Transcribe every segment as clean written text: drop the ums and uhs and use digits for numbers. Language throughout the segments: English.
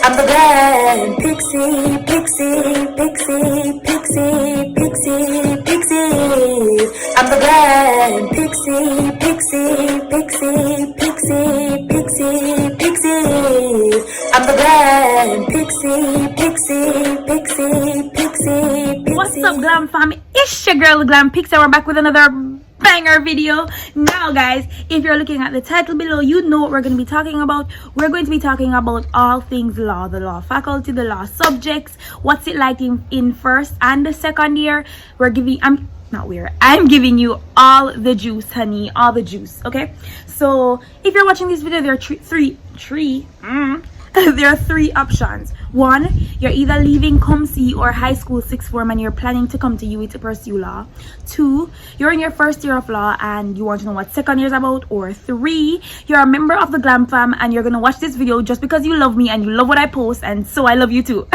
I'm the Glammed Pixie, Pixie, Pixie, Pixie, Pixie, Pixies. I'm the Glammed Pixie, Pixie, Pixie, Pixie, Pixie, Pixies. I'm the Glammed Pixie, Pixie, Pixie, Pixie, Pixie. What's up, Glam Fam? It's your girl, Glam Pixie. We're back with another banger video. Now guys, if you're looking at the title below, you know what we're going to be talking about. We're going to be talking about all things law, the law faculty, the law subjects, what's it like in first and the second year. I'm giving you all the juice, honey, all the juice. Okay, so if you're watching this video, there are there are three options. One, you're either leaving COMC or high school sixth form and you're planning to come to UWI to pursue law. Two, you're in your first year of law and you want to know what second year is about. Or three, you're a member of the Glam Fam and you're gonna watch this video just because you love me and you love what I post, and so I love you too.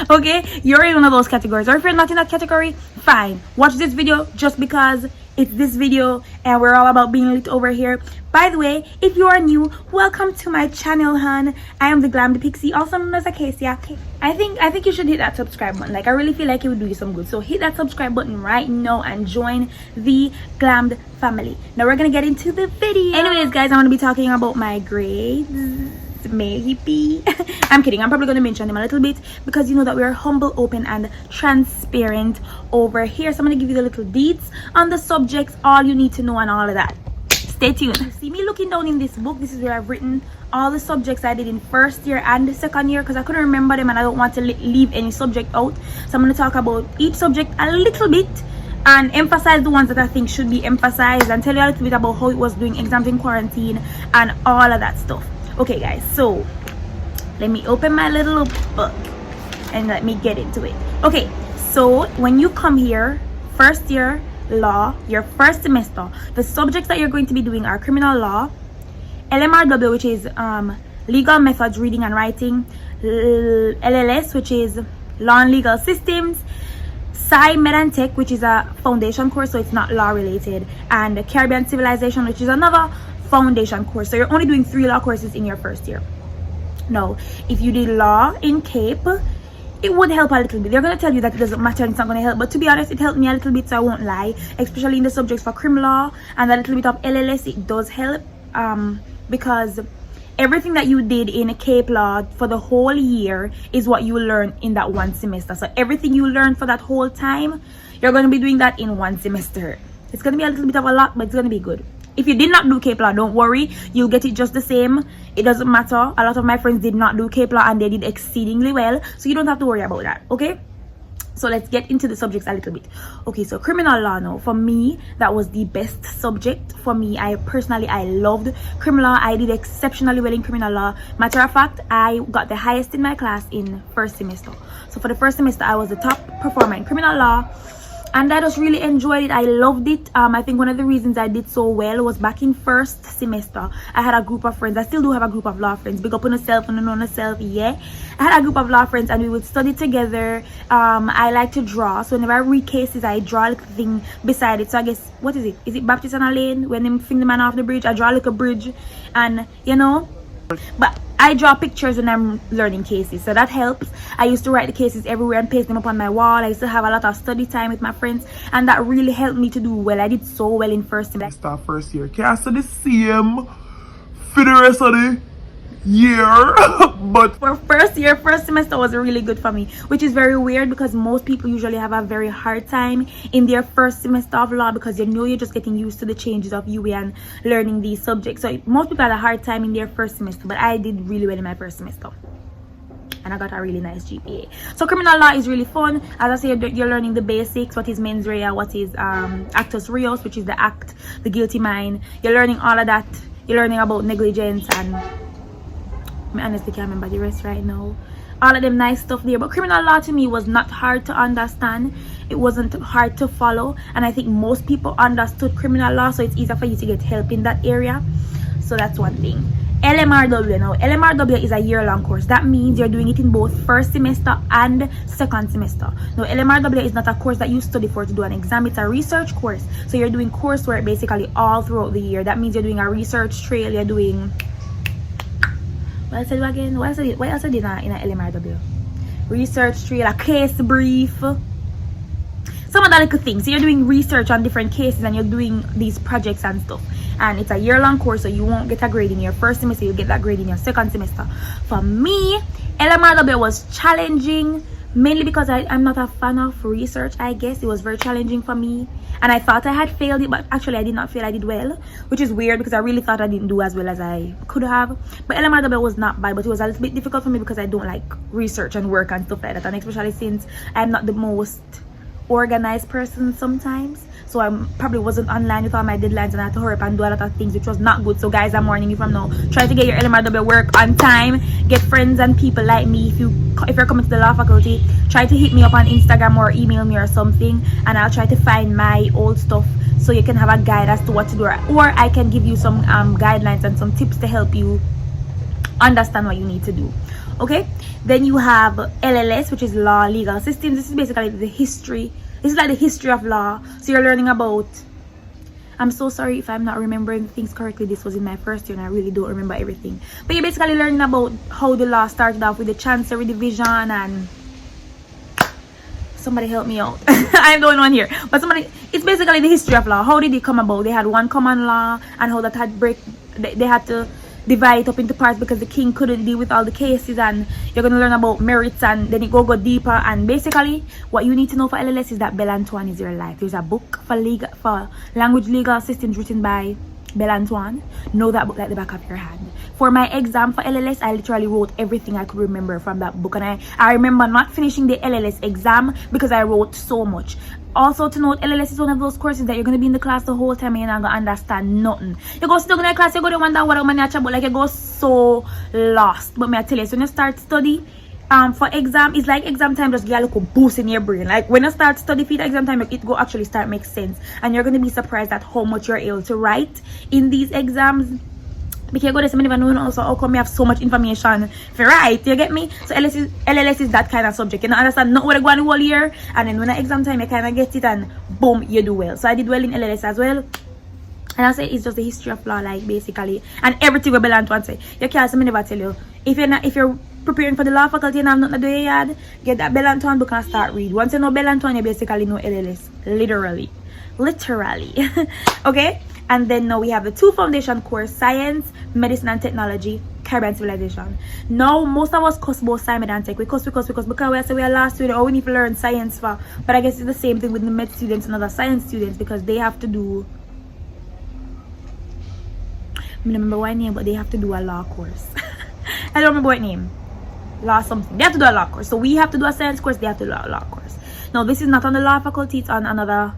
Okay, you're in one of those categories. Or if you're not in that category, fine, watch this video just because it's this video and we're all about being lit over here. By the way, if you are new, welcome to my channel, hun. I am the Glammed Pixie, also known as Akacia. I think you should hit that subscribe button. Like, I really feel like it would do you some good. So hit that subscribe button right now and join the Glammed family. Now we're gonna get into the video. Anyways guys, I want to be talking about my grades. Maybe I'm kidding. I'm probably going to mention them a little bit because you know that we are humble, open and transparent over here. So I'm going to give you the little deets on the subjects, all you need to know and all of that. Stay tuned. You see me looking down in this book, this is where I've written all the subjects I did in first year and the second year because I couldn't remember them and I don't want to leave any subject out. So I'm going to talk about each subject a little bit and emphasize the ones that I think should be emphasized and tell you a little bit about how it was doing exams in quarantine and all of that stuff. Okay guys, so let me open my little book and let me get into it. Okay, so when you come here, first year law, your first semester, the subjects that you're going to be doing are criminal law, LMRW, which is legal methods, reading and writing, LLS, which is law and legal systems, Sci Med and Tech, which is a foundation course, so it's not law related, and Caribbean Civilization, which is another foundation course. So you're only doing 3 law courses in your first year. Now if you did law in Cape, it would help a little bit. They're going to tell you that it doesn't matter and it's not going to help, but to be honest, it helped me a little bit, so I won't lie, especially in the subjects for crim law and a little bit of LLS. It does help because everything that you did in Cape law for the whole year is what you learn in that one semester. So everything you learned for that whole time, you're going to be doing that in one semester. It's going to be a little bit of a lot, but it's going to be good. If you did not do Cape Law, don't worry, you'll get it just the same. It doesn't matter. A lot of my friends did not do Cape Law and they did exceedingly well, so you don't have to worry about that. Okay, so let's get into the subjects a little bit. Okay, so criminal law now, for me, that was the best subject for me. I loved criminal law. I did exceptionally well in criminal law. Matter of fact, I got the highest in my class in first semester. So for the first semester, I was the top performer in criminal law. And I just really enjoyed it. I loved it. I think one of the reasons I did so well was back in first semester, I had a group of friends. I still do have a group of law friends. Big up on yourself and on yourself, yeah. I had a group of law friends and we would study together. I like to draw. So whenever I read cases, I draw a little thing beside it. So I guess, what is it? Is it Baptist and a lane? When they fling the man off the bridge, I draw like a bridge. And, you know, but I draw pictures when I'm learning cases, so that helps. I used to write the cases everywhere and paste them up on my wall. I used to have a lot of study time with my friends, and that really helped me to do well. I did so well in first semester. First year, can't say the same for the rest of the year. But for first year, first semester was really good for me, which is very weird because most people usually have a very hard time in their first semester of law because you know you're just getting used to the changes of UWI and learning these subjects. So most people had a hard time in their first semester, but I did really well in my first semester and I got a really nice GPA. So criminal law is really fun. As I said, you're learning the basics. What is mens rea, what is actus reus, which is the act, the guilty mind. You're learning all of that. You're learning about negligence, and I honestly can't remember the rest right now. All of them nice stuff there. But criminal law to me was not hard to understand. It wasn't hard to follow. And I think most people understood criminal law, so it's easier for you to get help in that area. So that's one thing. LMRW now. LMRW is a year-long course. That means you're doing it in both first semester and second semester. Now, LMRW is not a course that you study for to do an exam. It's a research course. So you're doing coursework basically all throughout the year. That means you're doing a research trail. You're doing What else I do again? What else I did in a LMRW? Research trail, a case brief. Some other little things. So you're doing research on different cases and you're doing these projects and stuff. And it's a year-long course, so you won't get a grade in your first semester, you'll get that grade in your second semester. For me, LMRW was challenging, mainly because I'm not a fan of research, I guess. It was very challenging for me. And I thought I had failed it, but actually I did not fail, I did well. Which is weird because I really thought I didn't do as well as I could have. But LMRW was not bad, but it was a little bit difficult for me because I don't like research and work and stuff like that. And especially since I'm not the most organized person sometimes, so I probably wasn't online with all my deadlines and I had to hurry up and do a lot of things, which was not good. So guys, I'm warning you from now, try to get your LMRW work on time, get friends and people like me. If you're coming to the law faculty, try to hit me up on Instagram or email me or something, and I'll try to find my old stuff so you can have a guide as to what to do, or I can give you some guidelines and some tips to help you understand what you need to do. Okay, then you have LLS, which is law legal systems. This is basically the history. This is like the history of law. So you're learning about, I'm so sorry if I'm not remembering things correctly. This was in my first year and I really don't remember everything. But you're basically learning about how the law started off with the Chancery Division and somebody help me out. I'm the only one here. But it's basically the history of law. How did it come about? They had one common law and how that had they had to divide it up into parts because the king couldn't deal with all the cases, and you're going to learn about merits, and then it go deeper. And basically what you need to know for LLS is that Bell Antoine is your life. There's a book for language legal systems written by Bell Antoine. Know that book like the back of your hand. For my exam for LLS, I literally wrote everything I could remember from that book, and I remember not finishing the LLS exam because I wrote so much. Also to note, LLS is one of those courses that you're going to be in the class the whole time and you're not going to understand nothing. You go still in the class, you go to wonder what I'm going to about, like you go so lost. But may I tell you, so when you start study for exam, it's like exam time just get a little boost in your brain. Like when you start study for the exam time, it go actually start make sense. And you're going to be surprised at how much you're able to write in these exams. Because you go to some even know also how come you have so much information for write, you get me? So LLS is that kind of subject. You don't understand not what I go on the whole year, and then when the exam time you kind of get it and boom, you do well. So I did well in LLS as well. And I say it's just the history of law, like basically, and everything we belong to and say. You can't say me never tell you. If you're preparing for the law faculty and have nothing to do yet, get that Bell Antoine book and start read. Once you know Bell Antoine, you basically know LLS. Literally. Okay? And then now we have the two foundation course, science, medicine and technology, Caribbean civilization. Now most of us cuss both science and tech. We cuss because we say we are last student, or we need to learn science for. But I guess it's the same thing with the med students and other science students, because they have to do, I don't remember what name, but they have to do a law course. I don't remember what name. Law something. They have to do a law course. So we have to do a science course, they have to do a law course. Now this is not on the law faculty, it's on another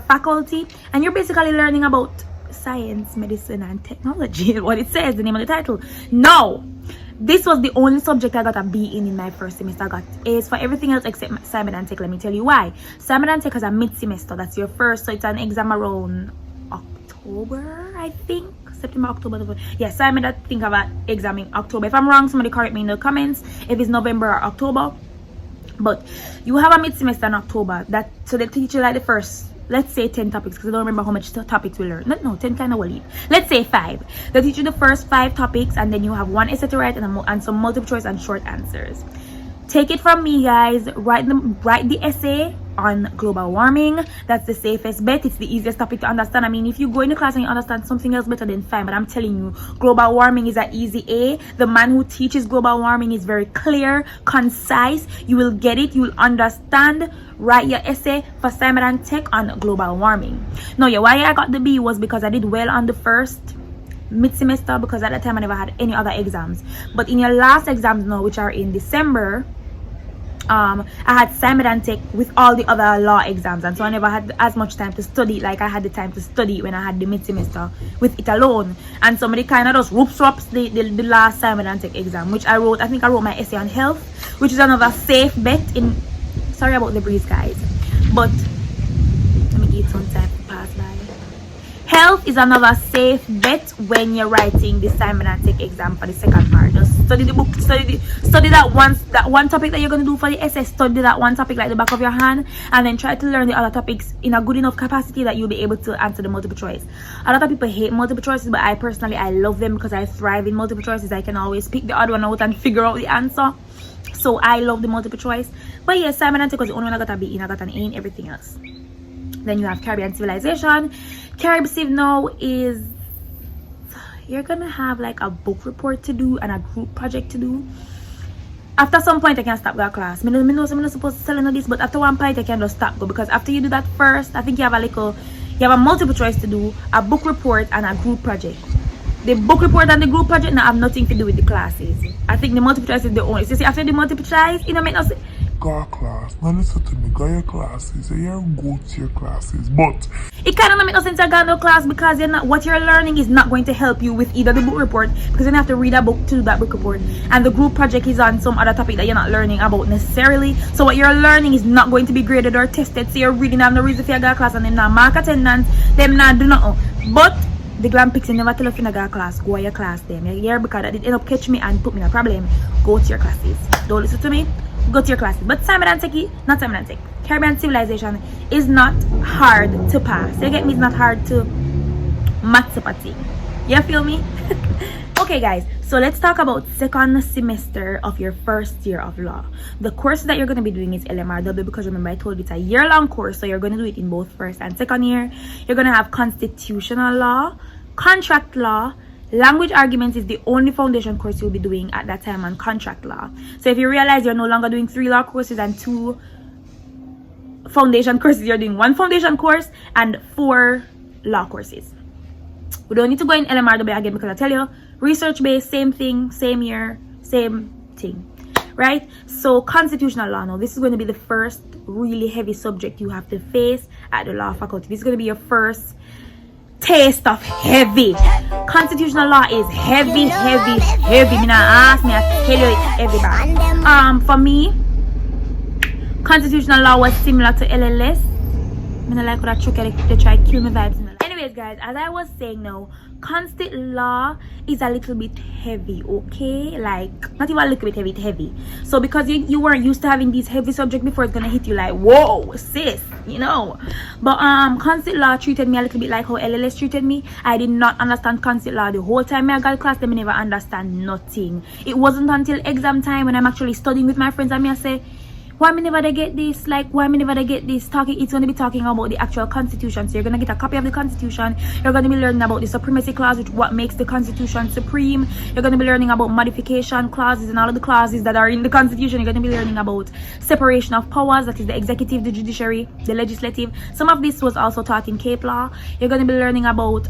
faculty, and you're basically learning about science, medicine and technology. What it says, the name of the title. No, this was the only subject I got a B in my first semester. I got A's for everything else except Simon and Tech. Let me tell you why. Simon and Tech has a mid-semester. That's your first, so it's an exam around October, I think. September, October. Yeah, Simon, I think about exam in October. If I'm wrong, somebody correct me in the comments if it's November or October. But you have a mid-semester in October, so they teach you like the first, let's say 10 topics, because I don't remember how much topics we learn. No, 10 kind of will leave. Let's say 5. They teach you the first 5 topics, and then you have 1 essay to write and some multiple choice and short answers. Take it from me, guys. Write the essay on global warming. That's the safest bet. It's the easiest topic to understand. I mean, if you go in the class and you understand something else better, then fine. But I'm telling you, global warming is an easy A. The man who teaches global warming is very clear, concise. You will get it. You will understand. Write your essay for Simon and Tech on global warming. Now, yeah, why I got the B was because I did well on the first mid-semester, because at that time I never had any other exams. But in your last exams now, which are in December, I had Simon and Tech with all the other law exams, and so I never had as much time to study like I had the time to study when I had the mid-semester with it alone. And somebody kind of just whoops the last Simon and Tech exam, which I think I wrote my essay on health, which is another safe bet in, sorry about the breeze guys, but let me eat some time to pass by. Health is another safe bet when you're writing the Simon and Tech exam for the second part. Just study the book, study that one topic that you're going to do for the essay. Study that one topic like the back of your hand, and then try to learn the other topics in a good enough capacity that you'll be able to answer the multiple choice. A lot of people hate multiple choices, but I personally love them because I thrive in multiple choices. I can always pick the odd one out and figure out the answer. So I love the multiple choice. But yes, Simon and Tech was the only one I got a B in. I got an A in everything else. Then you have Caribbean Civilization. Caribbean Civ now is, you're gonna have like a book report to do and a group project to do. After some point I can stop that class. I know I'm not supposed to tell you this, but after one point I can just stop go, because after you do that first, I think you have a multiple choice to do, a book report and a group project. The book report and the group project now have nothing to do with the classes. I think the multiple choice is the only. So see, after the multiple choice, you know, make no sense. Go class. Now listen to me. Go your classes. You go to your classes. But it kind of not make no sense to go to class, because you're not, what you're learning is not going to help you with either the book report, because you have to read a book to do that book report, and the group project is on some other topic that you're not learning about necessarily. So what you're learning is not going to be graded or tested. So you're reading have no reason for you go to class, and then not mark attendance, them not do nothing. But the Glam Pixie never tell us in a go class, go to your class them. Yeah, because that did end up catch me and put me in a problem. Go to your classes. Don't listen to me. Go to your classes. But Simon and Tech, not Simon and Tech, Caribbean Civilization is not hard to pass. You get me? It's not hard to maths up a thing. You feel me? Okay guys, so let's talk about second semester of your first year of law. The course that you're going to be doing is LMRW, because remember I told you it's a year-long course, so you're going to do it in both first and second year. You're going to have constitutional law, contract law. Language arguments is the only foundation course you'll be doing at that time on contract law. So if you realize you're no longer doing 3 law courses and 2 foundation courses, you're doing 1 foundation course and 4 law courses. We don't need to go in LMRW again, because I tell you, research based, same thing, same year, same thing, right? So constitutional law, now this is going to be the first really heavy subject you have to face at the law faculty. This is going to be your first taste of heavy. Constitutional law is heavy. Me not ask me, I tell you it's everybody. For me, constitutional law was similar to LLS. I don't like what they try to kill my vibes. Anyways guys, as I was saying now, constant law is a little bit heavy, okay? Like, not even a little bit heavy, it's heavy. So because you weren't used to having these heavy subjects before, it's gonna hit you like, whoa, sis, you know. But constant law treated me a little bit like how LLS treated me. I did not understand constant law the whole time I got class. Them never understand nothing. It wasn't until exam time when I'm actually studying with my friends and me I say, why me never they get this? Like, why me never they get this? It's going to be talking about the actual constitution. So you're going to get a copy of the constitution. You're going to be learning about the supremacy clause, which what makes the constitution supreme. You're going to be learning about modification clauses and all of the clauses that are in the constitution. You're going to be learning about separation of powers, that is the executive, the judiciary, the legislative. Some of this was also taught in Cape Law. You're going to be learning about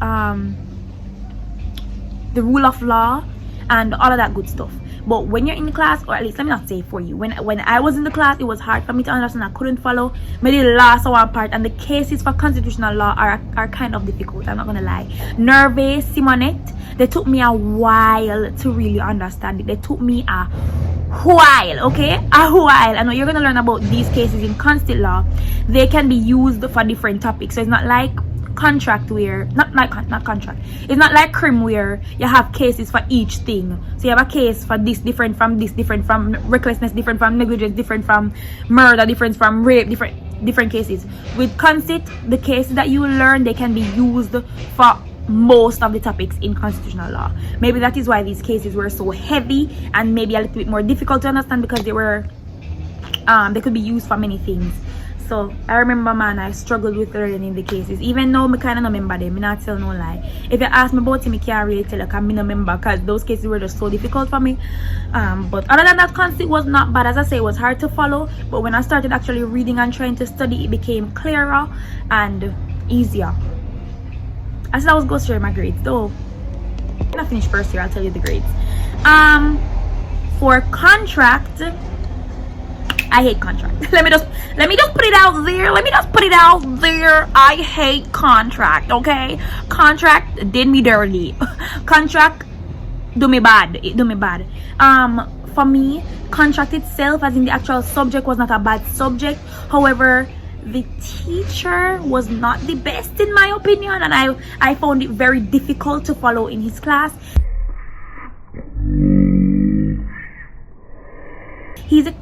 the rule of law and all of that good stuff. But when you're in the class, or at least let me not say for you, when I was in the class, it was hard for me to understand. I couldn't follow. But the last one part, and the cases for constitutional law are kind of difficult, I'm not gonna lie. Nerve, Simonette, they took me a while to really understand it. They took me a while, okay? A while. I know you're gonna learn about these cases in constant law. They can be used for different topics. So it's not like contract where not contract, it's not like crim where you have cases for each thing. So you have a case for this, different from recklessness, different from negligence, different from murder, different from rape, different cases. With consent, the cases that you learn, they can be used for most of the topics in constitutional law. Maybe that is why these cases were so heavy and maybe a little bit more difficult to understand, because they could be used for many things. So I remember, man, I struggled with learning the cases. Even though I kind of not remember them, I not tell no lie. If you ask me about it, I can't really tell you, because I don't remember, because those cases were just so difficult for me. But other than that, constant was not bad. As I say, it was hard to follow. But when I started actually reading and trying to study, it became clearer and easier. I said I was going to share my grades, though. When I finish first year, I'll tell you the grades. For contract, I hate contract. Let me just put it out there. I hate contract, okay? Contract did me dirty. Contract do me bad. For me, contract itself, as in the actual subject, was not a bad subject. However, The teacher was not the best in my opinion, and I found it very difficult to follow in his class. He's the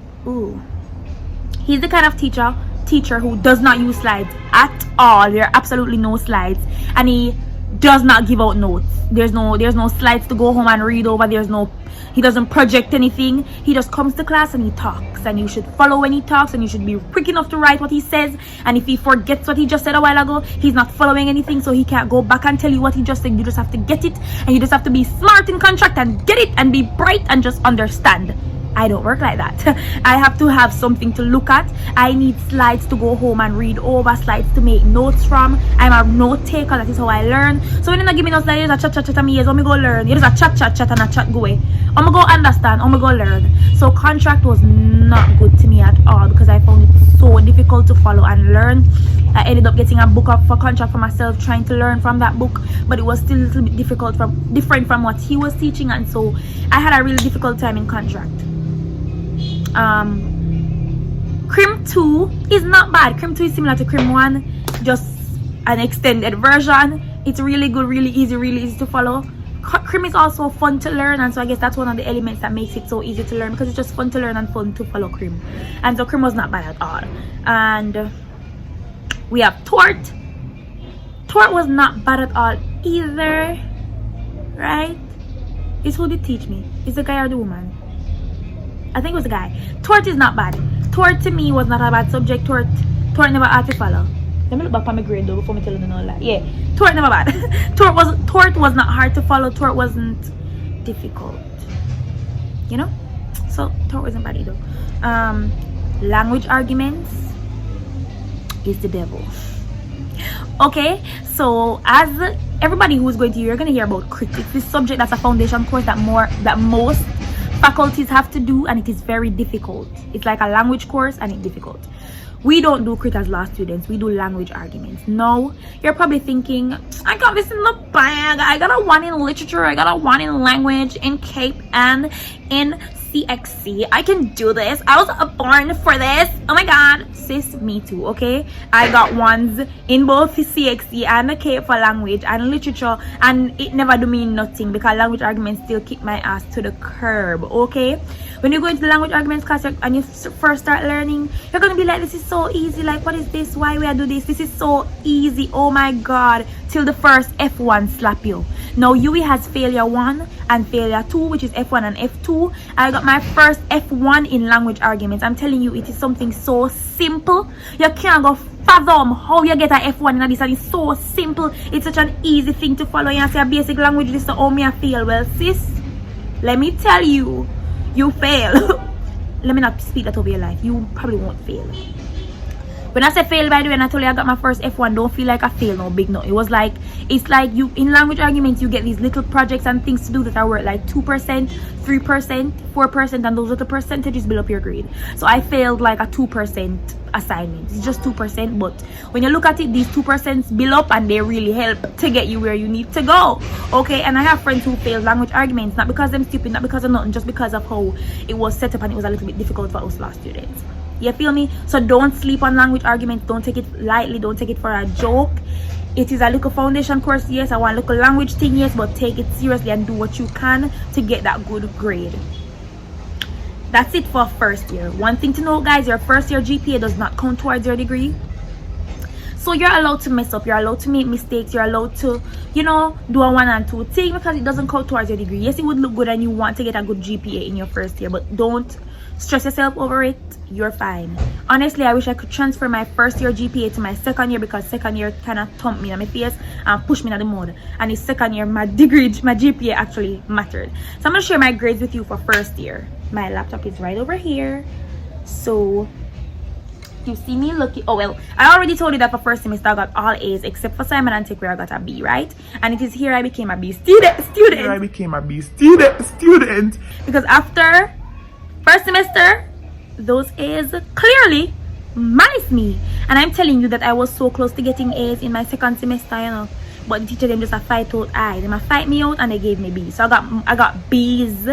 kind of teacher who does not use slides at all. There are absolutely no slides, and he does not give out notes. There's no slides to go home and read over. He doesn't project anything. He just comes to class and he talks, and you should follow when he talks, and you should be quick enough to write what he says. And if he forgets what he just said a while ago, he's not following anything, so he can't go back and tell you what he just said. You just have to get it, and you just have to be smart in contract and get it and be bright and just understand. I don't work like that. I have to have something to look at. I need slides to go home and read over, slides to make notes from. I'm a note taker. That is how I learn. So when you not give me no slides, a chat me is, I'm go learn. It is a chat and a chat go away. I'm go understand, I'm go learn. So contract was not good to me at all because I found it so difficult to follow and learn. I ended up getting a book up for contract for myself, trying to learn from that book, but it was still a little bit different from what he was teaching, and so I had a really difficult time in contract. Crim 2 is not bad. Crim 2 is similar to Crim 1, just an extended version. It's really good, really easy to follow. Crim is also fun to learn, and so I guess that's one of the elements that makes it so easy to learn, because it's just fun to learn and fun to follow Crim. And so Crim was not bad at all. And we have Tort. Tort was not bad at all either, right? It's who did teach me. It's the guy or the woman? I think it was a guy. Tort is not bad. Tort to me was not a bad subject. Tort never had to follow. Let me look back on my grade though before me tell you no lie. Yeah, Tort never bad. Tort was not hard to follow. Tort wasn't difficult. You know? So Tort wasn't bad either. Language arguments is the devil. Okay, so as everybody who's going to, you're gonna hear about crit. It's this subject that's a foundation course that most faculties have to do, and it is very difficult. It's like a language course and it's difficult. We don't do crit as law students, we do language arguments. No, you're probably thinking, I got this in the bag. I got a 1 in literature, I got a 1 in language, in CAPE, and in CXC. I can do this. I was born for this. Oh my god, sis, me too. Okay, I got 1s in both CXC and the CAPE for language and literature, and it never do mean nothing because language arguments still kick my ass to the curb. Okay, when you go into the language arguments class and you first start learning, you're gonna be like, this is so easy. Like, what is this? Why we I do this? This is so easy. Oh my god, till the first F1 slap you. Now Uwi has failure 1 and failure 2, which is F1 and F2. I got my first F1 in language arguments. I'm telling you, it is something so simple. You can't go fathom how you get an F1 in this, and it's so simple. It's such an easy thing to follow. You say a basic language list, oh me I fail. Well sis, let me tell you, you fail. Let me not speak that over your life. You probably won't fail. When I say fail, by the way, and I told you I got my first F1, don't feel like I failed, no big no. It was like, it's like you in language arguments, you get these little projects and things to do that are worth like 2%, 3%, 4%, and those little percentages build up your grade. So I failed like a 2% assignment. It's just 2%, but when you look at it, these 2% build up and they really help to get you where you need to go. Okay, and I have friends who failed language arguments, not because I'm stupid, not because of nothing, just because of how it was set up and it was a little bit difficult for us law students. You feel me? So don't sleep on language arguments. Don't take it lightly. Don't take it for a joke. It is a little foundation course, yes. I want a little language thing, yes, but take it seriously and do what you can to get that good grade. That's it for first year. One thing to note, guys, your first year GPA does not count towards your degree. So you're allowed to mess up, you're allowed to make mistakes, you're allowed to, you know, do a 1 and 2 thing because it doesn't count towards your degree. Yes, it would look good and you want to get a good GPA in your first year, but don't stress yourself over it. You're fine. Honestly, I wish I could transfer my first year GPA to my second year, because second year kind of thumped me in my face and pushed me in the mud, and the second year my GPA actually mattered. So I'm gonna share my grades with you for first year. My laptop is right over here, so you see me looking. Oh well, I already told you that for first semester I got all A's except for Simon and Tech where I got a B, right? And it is here I became a B student. Here I became a B student. Because after first semester, those A's clearly minus me, and I'm telling you that I was so close to getting A's in my second semester, you know, but the teacher them just a fight out I. Them a fight me out and they gave me B. So I got B's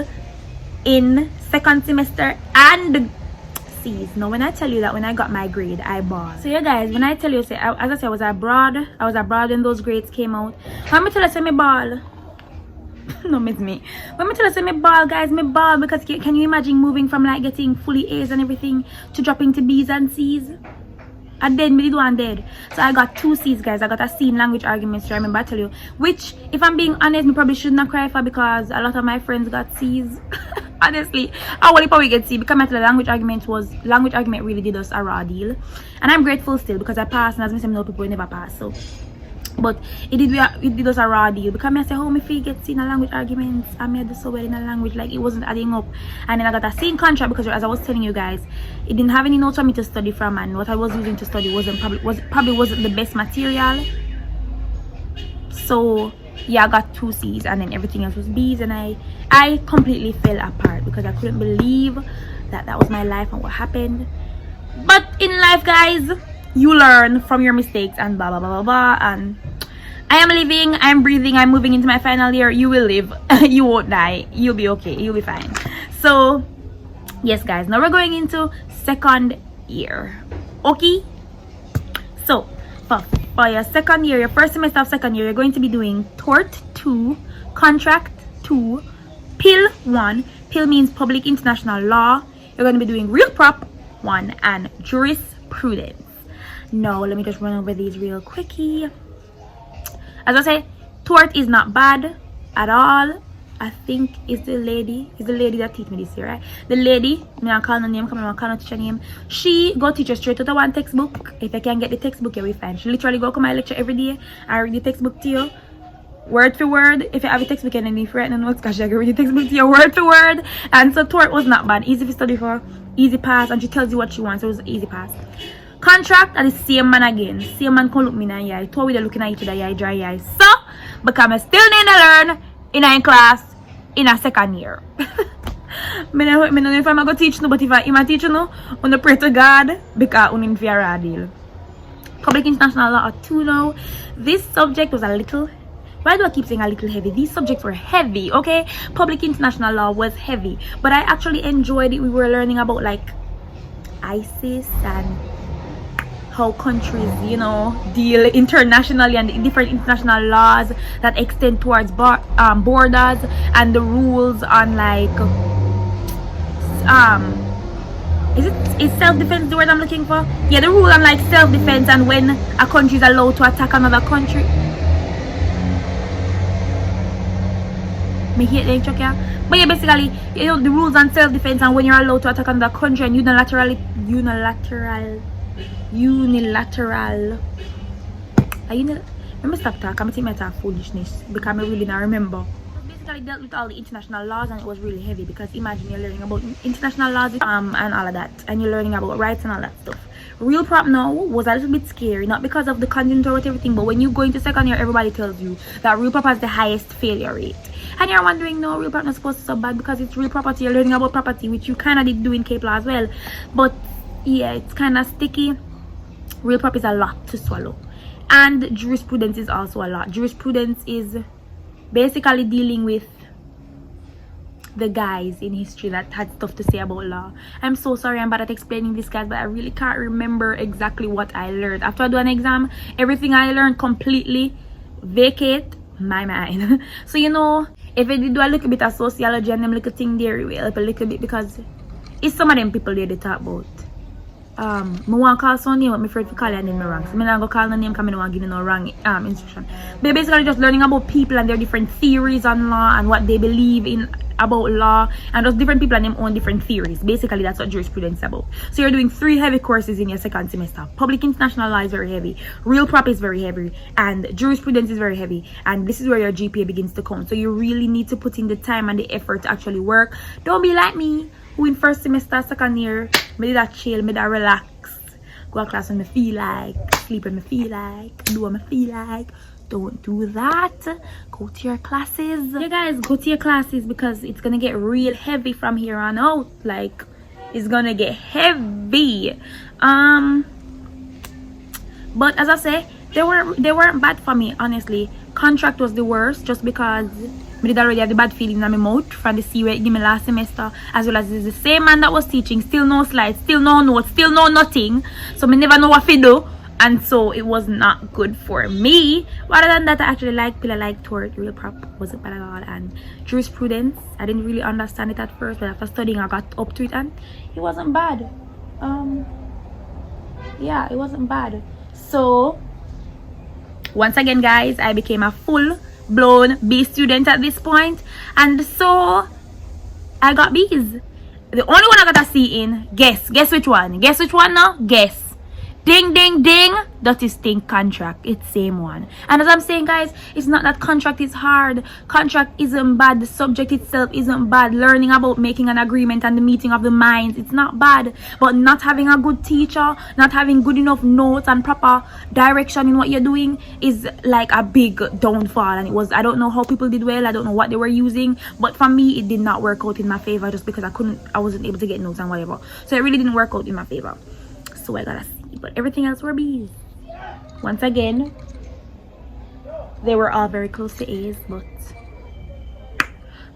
in second semester and C's. Now when I tell you that when I got my grade, I bawled. So yeah guys, when I tell you, say as I said, I was abroad when those grades came out. How me tell you say me ball? No, miss me. When me tell you say me ball, guys, me ball because can you imagine moving from like getting fully A's and everything to dropping to B's and C's? And then me did one dead. So I got 2 C's, guys. I got a C in language arguments, I remember I tell you. Which, if I'm being honest, me probably should not cry for because a lot of my friends got C's. Honestly, I would probably get C because my language argument really did us a raw deal. And I'm grateful still because I passed, and as I said, no people never pass. So but it did us a raw deal because I said, how me feel get C in a language arguments and I do so well in a language, like it wasn't adding up. And then I got a C in contract because as I was telling you guys, it didn't have any notes for me to study from, and what I was using to study probably wasn't the best material. So yeah, I got 2 C's and then everything else was B's, and I completely fell apart because I couldn't believe that was my life and what happened. But in life, guys, you learn from your mistakes and blah blah blah blah blah. And I am living, I'm breathing, I'm moving into my final year. You will live. You won't die. You'll be okay. You'll be fine. So yes guys, now we're going into second year. Okay, so for your second year, your first semester of second year, you're going to be doing tort 2, contract 2, pill 1. Pill means public international law. You're going to be doing real prop 1 and jurisprudence. Now let me just run over these real quickie. As I say, tort is not bad at all. I think it's the lady that teach me this here, right? The lady, I'm not calling her name, come on, I cannot teach her name. She go teach us straight out of one textbook. If I can get the textbook, you'll be fine. She literally go come my lecture every day. I read the textbook to you, word for word. If you have a textbook and then if you write notes, because I can read the textbook to you, word for word. And so tort was not bad. Easy to study for, easy pass, and she tells you what she wants, so it was easy pass. Contract are the same man again. Same man can look me in the eye. Two we looking at each other eye, dry eye. So, because I still need to learn in a class in a second year. I don't know if I'm going to teach no, but if I'm teaching no, I'm going to pray to God because I'm in fear of deal. Public international law 2 now. This subject was a little, why do I keep saying a little heavy? These subjects were heavy, okay? Public international law was heavy, but I actually enjoyed it. We were learning about like ISIS and how countries, you know, deal internationally and the different international laws that extend towards borders, and the rules on like is self-defense the word I'm looking for? Yeah, the rule on like self-defense and when a country is allowed to attack another country. Me hate the intro, yeah. But yeah, basically, you know, the rules on self-defense and when you're allowed to attack another country and unilateral let me stop talking. I'm taking my talk foolishness because I really not remember. Basically dealt with all the international laws, and it was really heavy because imagine you're learning about international laws and all of that, and you're learning about rights and all that stuff. Real prop now was a little bit scary, not because of the content or everything, but when you go into second year, everybody tells you that real prop has the highest failure rate, and you're wondering, no, real prop not supposed to be so bad because it's real property. You're learning about property, which you kind of did do in Cape Law as well, but yeah, it's kind of sticky. Real prop is a lot to swallow, and jurisprudence is also a lot. Jurisprudence is basically dealing with the guys in history that had stuff to say about law. I'm so sorry I'm bad at explaining this, guys, but I really can't remember exactly what I learned. After I do an exam, everything I learned completely vacate my mind. So you know, if I did do a little bit of sociology and them little thing there, it will help a little bit because it's some of them people there they talk about. I want to call some name, but I'm afraid to call your name wrong. So I'm not going to call the name because I don't want to give you no wrong instruction. But basically just learning about people and their different theories on law and what they believe in about law, and just different people and them own different theories. Basically that's what jurisprudence is about. So you're doing 3 heavy courses in your second semester. Public international law is very heavy, real prop is very heavy, and jurisprudence is very heavy, and this is where your GPA begins to count. So you really need to put in the time and the effort to actually work. Don't be like me who in first semester, second year, me did that chill, me did that relax, go to class when me feel like, sleep when me feel like, do what me feel like. Don't do that. Go to your classes. Yeah guys, go to your classes because it's gonna get real heavy from here on out. Like, it's gonna get heavy. But as I say, they weren't bad for me, honestly. Contract was the worst just because I did already have the bad feeling in my mouth from the C where it gave me last semester, as well as it's the same man that was teaching, still no slides, still no notes, still no nothing. So I never know what to do. And so it was not good for me. But other than that, I actually liked tort, real prop wasn't bad at all. And jurisprudence, I didn't really understand it at first, but after studying I got up to it and it wasn't bad. Yeah, it wasn't bad. So once again, guys, I became a full-blown B student at this point, and so I got B's. The only one I got a C in, guess which one now? Guess. Ding ding ding, that is think contract. It's same one. And as I'm saying, guys, it's not that contract is hard. Contract isn't bad. The subject itself isn't bad. Learning about making an agreement and the meeting of the minds, it's not bad. But not having a good teacher, not having good enough notes and proper direction in what you're doing is like a big downfall. And it was, I don't know how people did well, I don't know what they were using, but for me it did not work out in my favor, just because I wasn't able to get notes and whatever. So it really didn't work out in my favor. So I got a C, but everything else were B's. Once again, they were all very close to A's, but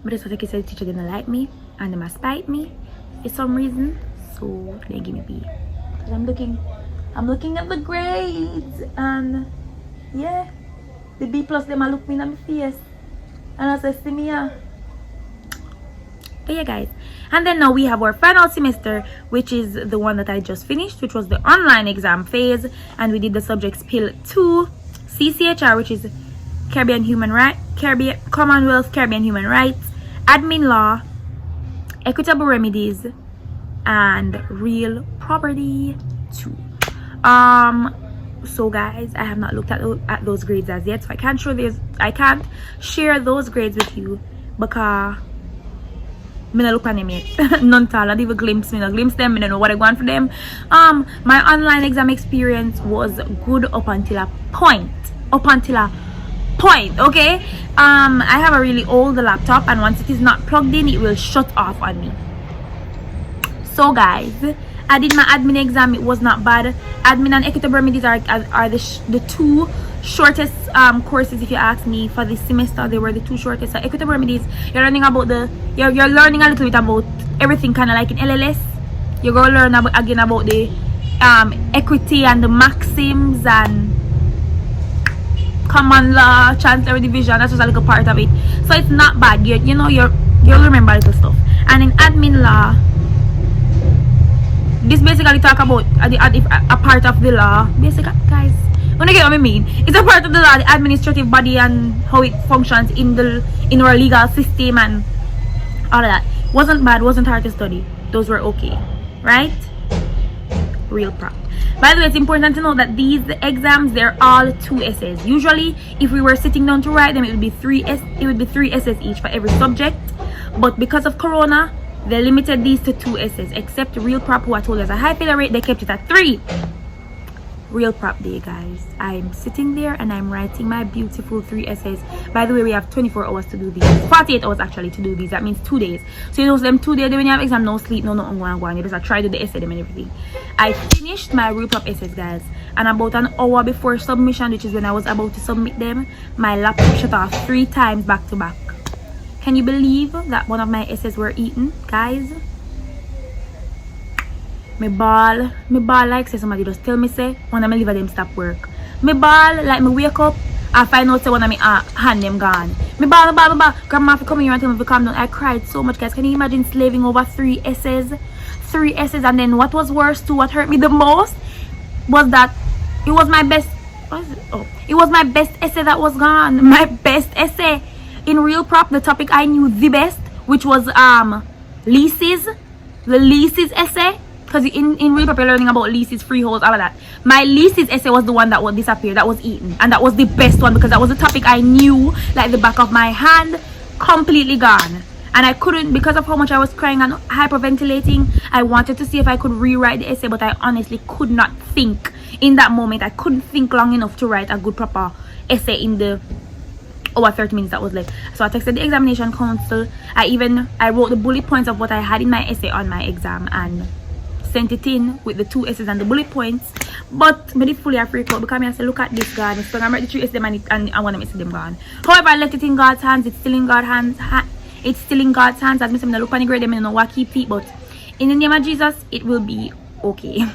that's what I said. The teacher didn't like me and they must spite me for some reason, so they give me B. Because I'm looking at the grades, and yeah, the B plus them I look me in my face and I say, see me here. But yeah, guys, and then now we have our final semester, which is the one that I just finished, which was the online exam phase, and we did the subjects PIL 2, CCHR, which is Commonwealth Caribbean Human Rights, Admin Law, Equitable Remedies, and Real Property 2. So guys, I have not looked at those grades as yet, so I can't share those grades with you because me not look at them yet. None at all. Not even glimpse them. I don't know what I want for them. My online exam experience was good up until a point. Okay. I have a really old laptop, and once it is not plugged in, it will shut off on me. So guys, I did my admin exam. It was not bad. Admin and equitable remedies are the two shortest courses, if you ask me, for this semester. They were the two shortest. So equitable remedies, you're learning about you're learning a little bit about everything, kind of like in LLS. You're gonna learn again about the equity and the maxims and common law, chancellery division. That's just a little part of it, so it's not bad. You'll remember little stuff. And in admin law, this basically talk about a part of the law. Basically, guys, when you get what I mean, it's a part of the law, the administrative body, and how it functions in our legal system and all of that. Wasn't bad, wasn't hard to study. Those were okay, right? Real prop. By the way, it's important to know that these exams, they're all 2 essays. Usually, if we were sitting down to write them, it would be 3 essays each for every subject. But because of Corona, they limited these to 2 essays, except Real Prop, who I told you has a high failure rate, they kept it at 3. Real Prop day, guys. I'm sitting there and I'm writing my beautiful 3 essays. By the way, we have 24 hours to do these. 48 hours actually to do these. That means 2 days. So you know them 2 days when you have exam, no sleep, no nothing going on. You just try to do the essay them and everything. I finished my Real Prop essays, guys, and about an hour before submission, which is when I was about to submit them, my laptop shut off 3 times back to back. Can you believe that one of my essays were eaten, guys? Me ball like say somebody just tell me say one of my liver them stop work. Me ball like me wake up, I find out say one of my hand them gone. Me ball. Grandma for coming here and tell me to calm down. I cried so much, guys. Can you imagine slaving over 3 essays? 3 essays, and then what was worse too, what hurt me the most was that it was my best. It was my best essay that was gone. My best essay in Real Prop, the topic I knew the best, which was leases, the leases essay. Because in Real Prop, you're learning about leases, freeholds, all of that. My leases essay was the one that would disappear, that was eaten. And that was the best one because that was the topic I knew like the back of my hand, completely gone. And I couldn't, because of how much I was crying and hyperventilating, I wanted to see if I could rewrite the essay, but I honestly could not think in that moment. I couldn't think long enough to write a good proper essay in the 30 minutes that was left. So I texted the examination council. I wrote the bullet points of what I had in my essay on my exam and sent it in with the 2 S's and the bullet points. But I did fully freak out because I said, look at this, God. So I'm ready to 3 S them and I want to miss them gone. However, I left it in God's hands. It's still in God's hands. It's still in God's hands. As I said, I look on the grade, them, I don't know what keep it, but in the name of Jesus, it will be okay.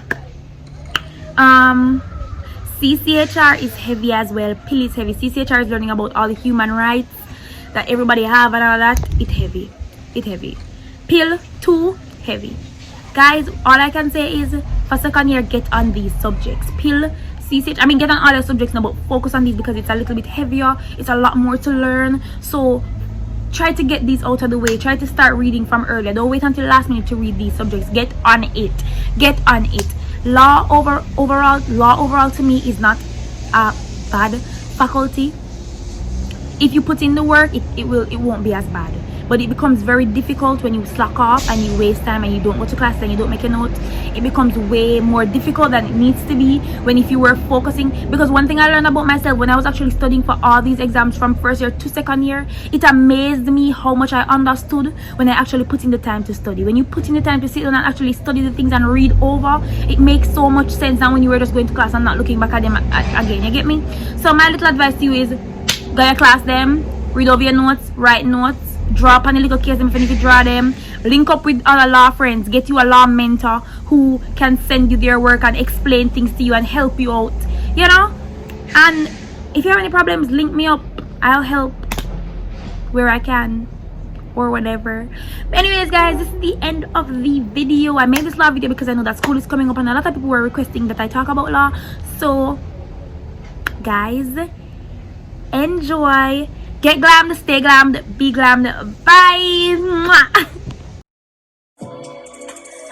CCHR is heavy as well. Pill is heavy. CCHR is learning about all the human rights that everybody have and all that. It heavy. Pill too heavy. Guys, all I can say is for second year, get on these subjects. Pill, CCH, I mean get on all the subjects now, but focus on these because it's a little bit heavier. It's a lot more to learn. So try to get these out of the way. Try to start reading from earlier. Don't wait until last minute to read these subjects. Get on it. Law overall to me is not a bad faculty. If you put in the work, it won't be as bad. But it becomes very difficult when you slack off and you waste time and you don't go to class and you don't make a note. It becomes way more difficult than it needs to be when if you were focusing. Because one thing I learned about myself when I was actually studying for all these exams from first year to second year, it amazed me how much I understood when I actually put in the time to study. When you put in the time to sit down and actually study the things and read over, it makes so much sense than when you were just going to class and not looking back at them again. You get me? So my little advice to you is go your class them, read over your notes, write notes, draw up on a little case them if you need to draw them, link up with other law friends, get you a law mentor who can send you their work and explain things to you and help you out, you know. And if you have any problems, link me up. I'll help where I can or whatever. But anyways guys, this is the end of the video. I made this law video because I know that school is coming up and a lot of people were requesting that I talk about law. So guys, enjoy. Get glammed, stay glammed, be glammed. Bye. Mwah.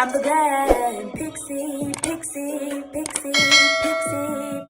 I'm the Glam Pixie, Pixie, Pixie, Pixie.